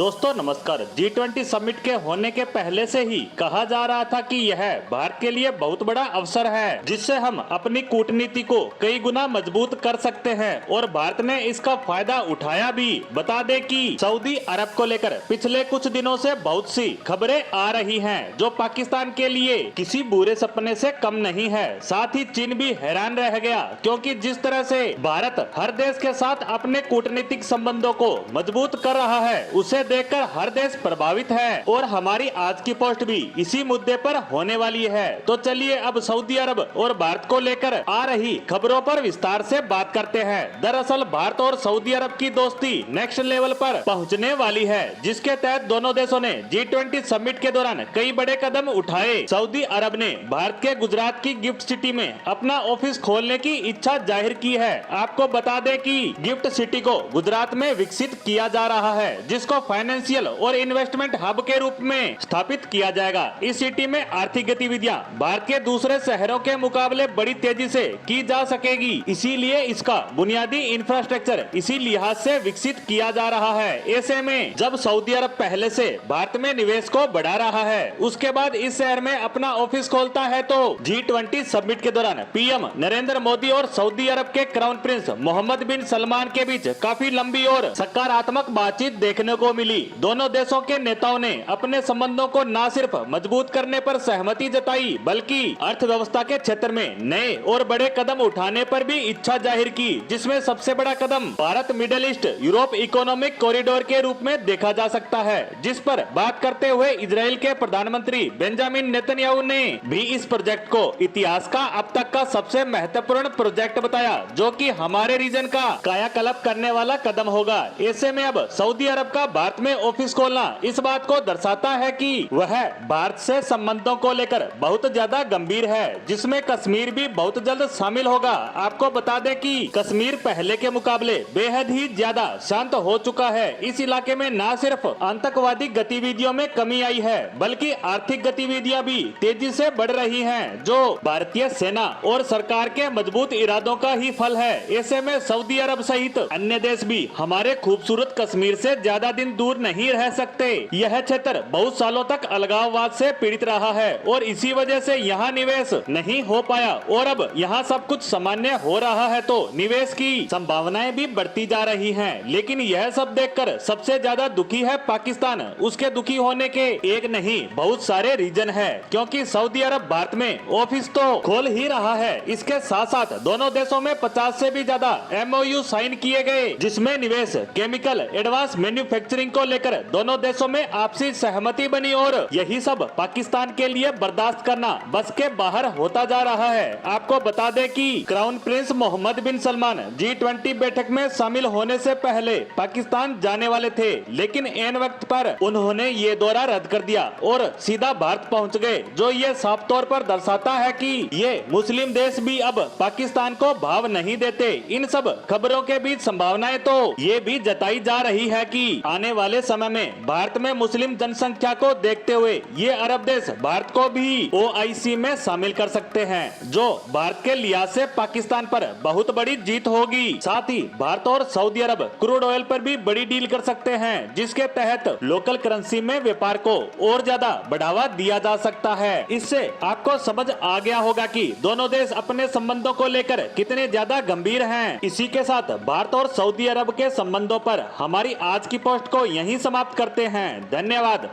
दोस्तों नमस्कार। G20 summit के होने के पहले से ही कहा जा रहा था कि यह भारत के लिए बहुत बड़ा अवसर है, जिससे हम अपनी कूटनीति को कई गुना मजबूत कर सकते हैं और भारत ने इसका फायदा उठाया भी। बता दें कि सऊदी अरब को लेकर पिछले कुछ दिनों से बहुत सी खबरें आ रही हैं, जो पाकिस्तान के लिए किसी बुरे सपने से कम नहीं है। साथ ही चीन भी हैरान रह गया, क्योंकि जिस तरह से भारत हर देश के साथ अपने कूटनीतिक संबंधों को मजबूत कर रहा है, उसे देखकर हर देश प्रभावित है और हमारी आज की पोस्ट भी इसी मुद्दे पर होने वाली है। तो चलिए अब सऊदी अरब और भारत को लेकर आ रही खबरों पर विस्तार से बात करते हैं। दरअसल भारत और सऊदी अरब की दोस्ती नेक्स्ट लेवल पर पहुंचने वाली है, जिसके तहत दोनों देशों ने G20 समिट के दौरान कई बड़े कदम उठाए। सऊदी अरब ने भारत के गुजरात की गिफ्ट सिटी में अपना ऑफिस खोलने की इच्छा जाहिर की है। आपको बता दें कि गिफ्ट सिटी को गुजरात में विकसित किया जा रहा है, जिसको फाइनेंशियल और इन्वेस्टमेंट हब के रूप में स्थापित किया जाएगा। इस सिटी में आर्थिक गतिविधियां भारत के दूसरे शहरों के मुकाबले बड़ी तेजी से की जा सकेगी, इसीलिए इसका बुनियादी इंफ्रास्ट्रक्चर इसी लिहाज से विकसित किया जा रहा है। ऐसे में जब सऊदी अरब पहले से भारत में निवेश को बढ़ा रहा है, उसके बाद इस शहर में अपना ऑफिस खोलता है, तो G20 समिट के दौरान पीएम नरेंद्र मोदी और सऊदी अरब के क्राउन प्रिंस मोहम्मद बिन सलमान के बीच काफी लंबी और सकारात्मक बातचीत देखने को मिली। दोनों देशों के नेताओं ने अपने संबंधों को न सिर्फ मजबूत करने पर सहमति जताई, बल्कि अर्थव्यवस्था के क्षेत्र में नए और बड़े कदम उठाने पर भी इच्छा जाहिर की, जिसमें सबसे बड़ा कदम Bharat middle east Europe economic corridor के रूप में देखा जा सकता है, जिस पर बात करते हुए इजराइल के प्रधानमंत्री बेंजामिन नेतन्याहू ने भी इस प्रोजेक्ट को इतिहास का अब तक का सबसे महत्वपूर्ण प्रोजेक्ट बताया, जो कि हमारे रीजन का कायाकल्प करने वाला कदम होगा। ऐसे में अब सऊदी अरब का भारत में ऑफिस खोलना इस बात को दर्शाता है कि वह भारत से संबंधों को लेकर बहुत ज्यादा गंभीर है, जिसमें कश्मीर भी बहुत जल्द शामिल होगा। आपको बता दें कि कश्मीर पहले के मुकाबले बेहद ही ज्यादा शांत हो चुका है। इस इलाके में न सिर्फ आतंकवादी गतिविधियों में कमी आई है, बल्कि आर्थिक गतिविधियां भी तेजी से बढ़ रही हैं, जो भारतीय सेना और सरकार के मजबूत इरादों का ही फल है। ऐसे में सऊदी अरब सहित अन्य देश भी हमारे खूबसूरत कश्मीर से ज्यादा दिन दूर नहीं रह सकते। यह क्षेत्र बहुत सालों तक अलगाववाद से पीड़ित रहा है और इसी वजह से यहाँ निवेश नहीं हो पाया, और अब यहाँ सब कुछ सामान्य हो रहा है, तो निवेश की संभावनाएं भी बढ़ती जा रही हैं। लेकिन यह सब देखकर सबसे ज्यादा दुखी है पाकिस्तान। उसके दुखी होने के एक नहीं बहुत सारे रीजन है, क्योंकि सऊदी अरब भारत में ऑफिस तो खोल ही रहा है, इसके साथ साथ दोनों देशों में 50 से भी ज्यादा MOU साइन किए गए, जिसमें निवेश, केमिकल, एडवांस मैन्युफैक्चरिंग को लेकर दोनों देशों में आपसी सहमति बनी, और यही सब पाकिस्तान के लिए बर्दाश्त करना बस के बाहर होता जा रहा है। आपको बता दें कि क्राउन प्रिंस मोहम्मद बिन सलमान G20 बैठक में शामिल होने से पहले पाकिस्तान जाने वाले थे, लेकिन ऐन वक्त पर उन्होंने ये दौरा रद्द कर दिया और सीधा भारत पहुंच गए, जो ये साफ तौर पर दर्शाता है कि ये मुस्लिम देश भी अब पाकिस्तान को भाव नहीं देते। इन सब खबरों के बीच संभावनाएं तो ये भी जताई जा रही है कि आने वाले समय में भारत में मुस्लिम जनसंख्या को देखते हुए ये अरब देश भारत को भी OIC में शामिल कर सकते हैं, जो भारत के लिहाज से पाकिस्तान पर बहुत बड़ी जीत होगी। साथ ही भारत और सऊदी अरब क्रूड ऑयल पर भी बड़ी डील कर सकते हैं, जिसके तहत लोकल करेंसी में व्यापार को और ज्यादा बढ़ावा दिया जा सकता है। इससे आपको समझ आ गया होगा कि दोनों देश अपने संबंधों को लेकर कितने ज्यादा गंभीर हैं। इसी के साथ भारत और सऊदी अरब के संबंधों पर हमारी आज की पोस्ट को यहीं समाप्त करते हैं। धन्यवाद।